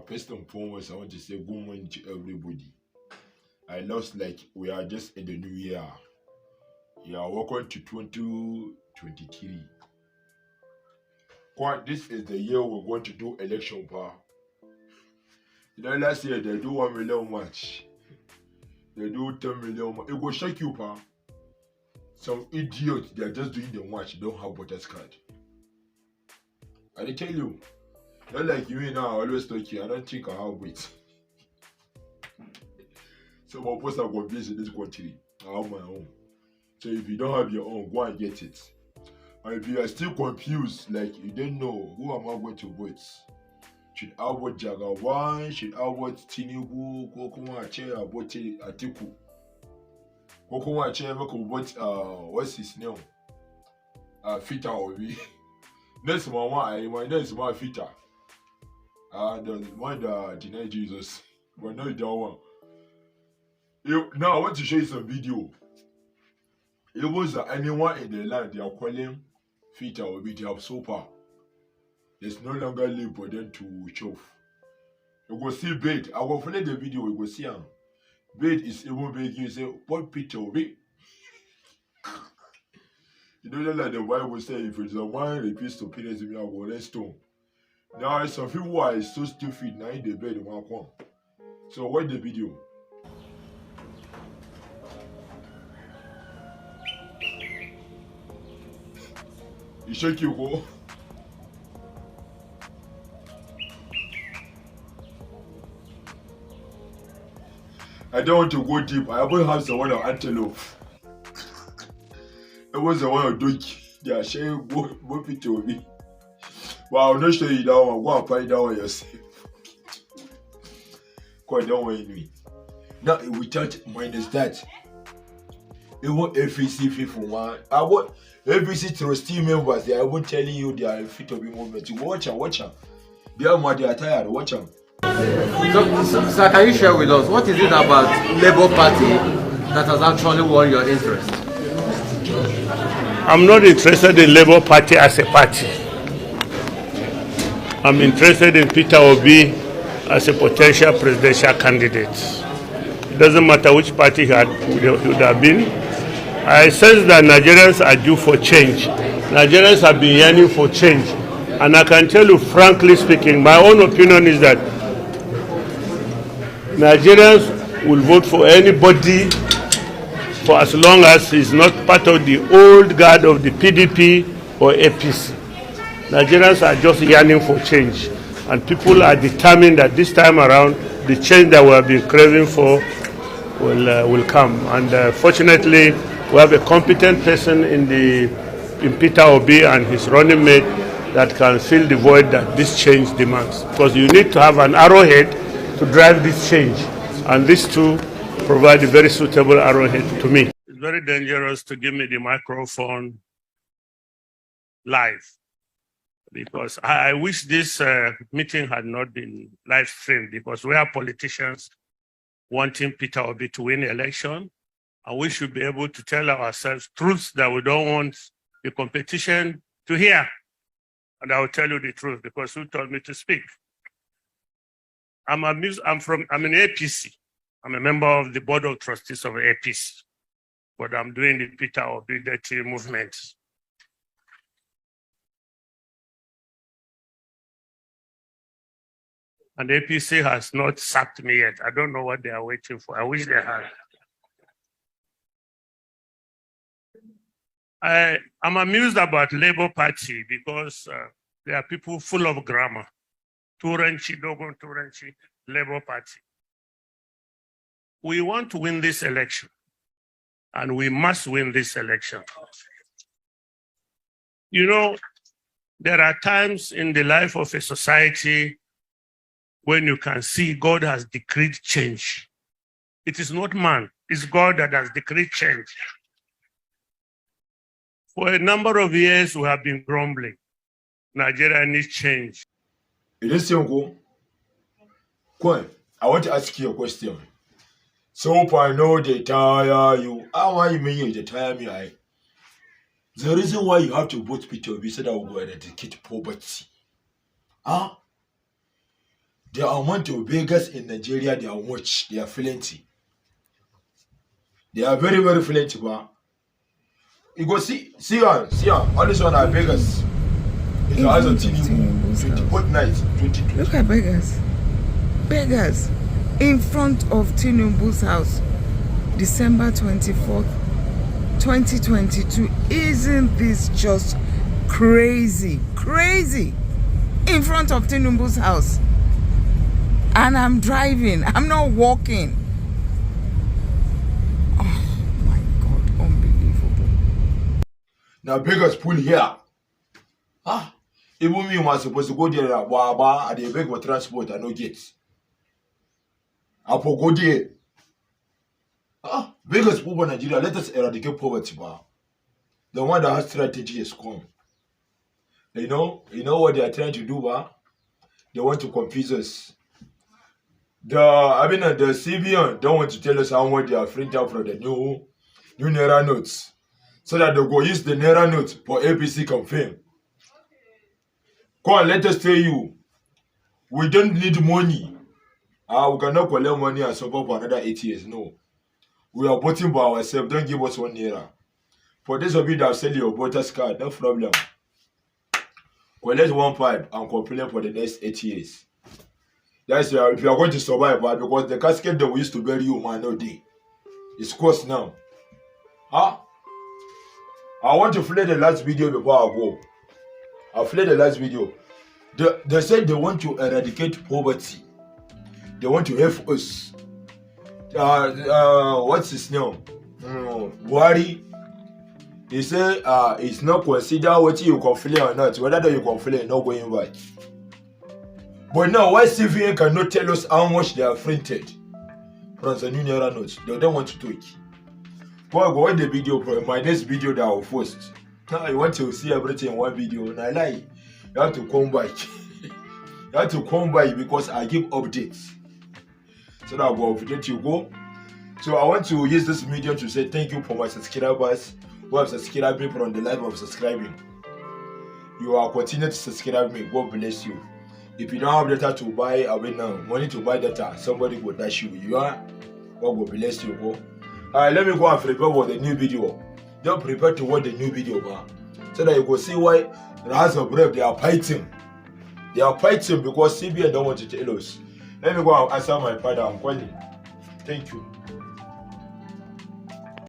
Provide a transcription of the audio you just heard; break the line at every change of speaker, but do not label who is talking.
First and foremost, I want to say good morning to everybody. I lost like we are just in the new year. Yeah, welcome to 2023. This is the year we're going to do election power. Last year they do 1 million match. They do 10 million match. It will shock you, pa. Some idiots, they are just doing the match, don't have voters card. I tell you, not like you now, I always talk you. I don't think I have it. Some of us are convinced in this country. I have my own. So if you don't have your own, go and get it. And if you are still confused, like you don't know who am I going to vote? Should I vote Jagawan? Should I vote Tinubu? Kokuma Ache vote Atiku? Kokuma Ache vote what's his name? Peter Obi. Next one, my next one Peter. The one that denied Jesus. But not that one. Now I want to show you some video. It was anyone in the land they are calling Peter Obi, they have so far. There's no longer live for them to chove. You go see bait. I will play the video, you go see him. Bait is even begging you say, what Peter Obi? You know like the Bible say, if it's a one repeats to Peter Obi, I will let stone. Now some people are so stupid now in the bed one come. So watch the video. You shake you go. I don't want to go deep. I haven't had the one of antelope. It was the one of donkey. They are sharing both it to me. But I'll not show you that one. Go and find that one yourself. Quite don't worry me. Now without minus that. Even FEC people one. I want FEC trustee members. They are even telling you they are fit of the movement. Watch them. They are tired. Watch them.
So, sir, can you share with us what is it about Labour Party that has actually won your interest?
I'm not interested in Labour Party as a party. I'm interested in Peter Obi as a potential presidential candidate. It doesn't matter which party he would have been. I sense that Nigerians are due for change. Nigerians have been yearning for change. And I can tell you, frankly speaking, my own opinion is that Nigerians will vote for anybody for as long as he's not part of the old guard of the PDP or APC. Nigerians are just yearning for change. And people are determined that this time around, the change that we have been craving for will come. And fortunately, we have a competent person in Peter Obi and his running mate that can fill the void that this change demands. Because you need to have an arrowhead to drive this change. And these two provide a very suitable arrowhead to me. It's very dangerous to give me the microphone live, because I wish this meeting had not been live streamed, because we are politicians wanting Peter Obi to win the election, and we should be able to tell ourselves truths that we don't want the competition to hear. And I will tell you the truth, because who told me to speak? I'm in APC. I'm a member of the board of trustees of APC, but I'm doing the Peter Obi dirty movement. And APC has not sacked me yet. I don't know what they are waiting for. I wish they had. I'm amused about Labour Party because there are people full of grammar. Turanchi, Dogon Turanchi, Labour Party. We want to win this election, and we must win this election. You know, there are times in the life of a society when you can see God has decreed change. It is not man, it's God that has decreed change. For a number of years, we have been grumbling. Nigeria needs change.
It is simple. Kwan, I want to ask you a question. So far, I know they tire you. How are you mean they tire me? The reason why you have to vote Peter Obi so that we will eradicate poverty. The amount of beggars in Nigeria, they are much. They are plenty. They are very, very plenty, but you go see on. All this one are beggars. It's the eyes of Tinubu. What night? 2020.
Look at beggars. Beggars in front of Tinubu's house. December 24th, 2022. Isn't this just crazy? Crazy. In front of Tinubu's house. And I'm driving. I'm not walking. Oh my God. Unbelievable.
Now beggars pull here. Even me was supposed to go there and they beg for transport and no get. I for go there. Beggars pull in Nigeria, let us eradicate poverty, ba. The one that has strategy is come. You know what they are trying to do, ba? They want to confuse us. The CBN don't want to tell us how much they are printing out from the new Naira notes. So that they go use the Naira notes for APC campaign. Come on, let us tell you, we don't need money. We cannot collect money and suffer for another 8 years. No. We are voting by ourselves. Don't give us 1 Naira. For those of you that sell your voters card, no problem. Collect 1 pipe and complain for the next 8 years. That's if you are going to survive, because the casket that we used to bury you, man, no day. It's cost now. I want to play the last video before I go. I'll play the last video. They said they want to eradicate poverty. They want to help us. What's his name? Buhari. He said it's not consider what you complain or not. Whether you complain, not going back. But now, why CVN cannot tell us how much they are printed from the new Naira notes? They don't want to talk. Go watch the video, my next video that I will post. Now you want to see everything in one video, and I lie. You have to come back. You have to come back because I give updates. So that I will update you. Go. So I want to use this medium to say thank you for my subscribers who have subscribed me from the life of subscribing. You are continuing to subscribe me. God bless you. If you don't have data to buy, money to buy data, somebody will dash you. God will bless you. Go. Let me go and prepare for the new video. Don't prepare to watch the new video, so that you can see why the House of Rev, they are fighting. They are fighting because CBN don't want to tell us. Let me go and answer my father. I'm calling. Thank you.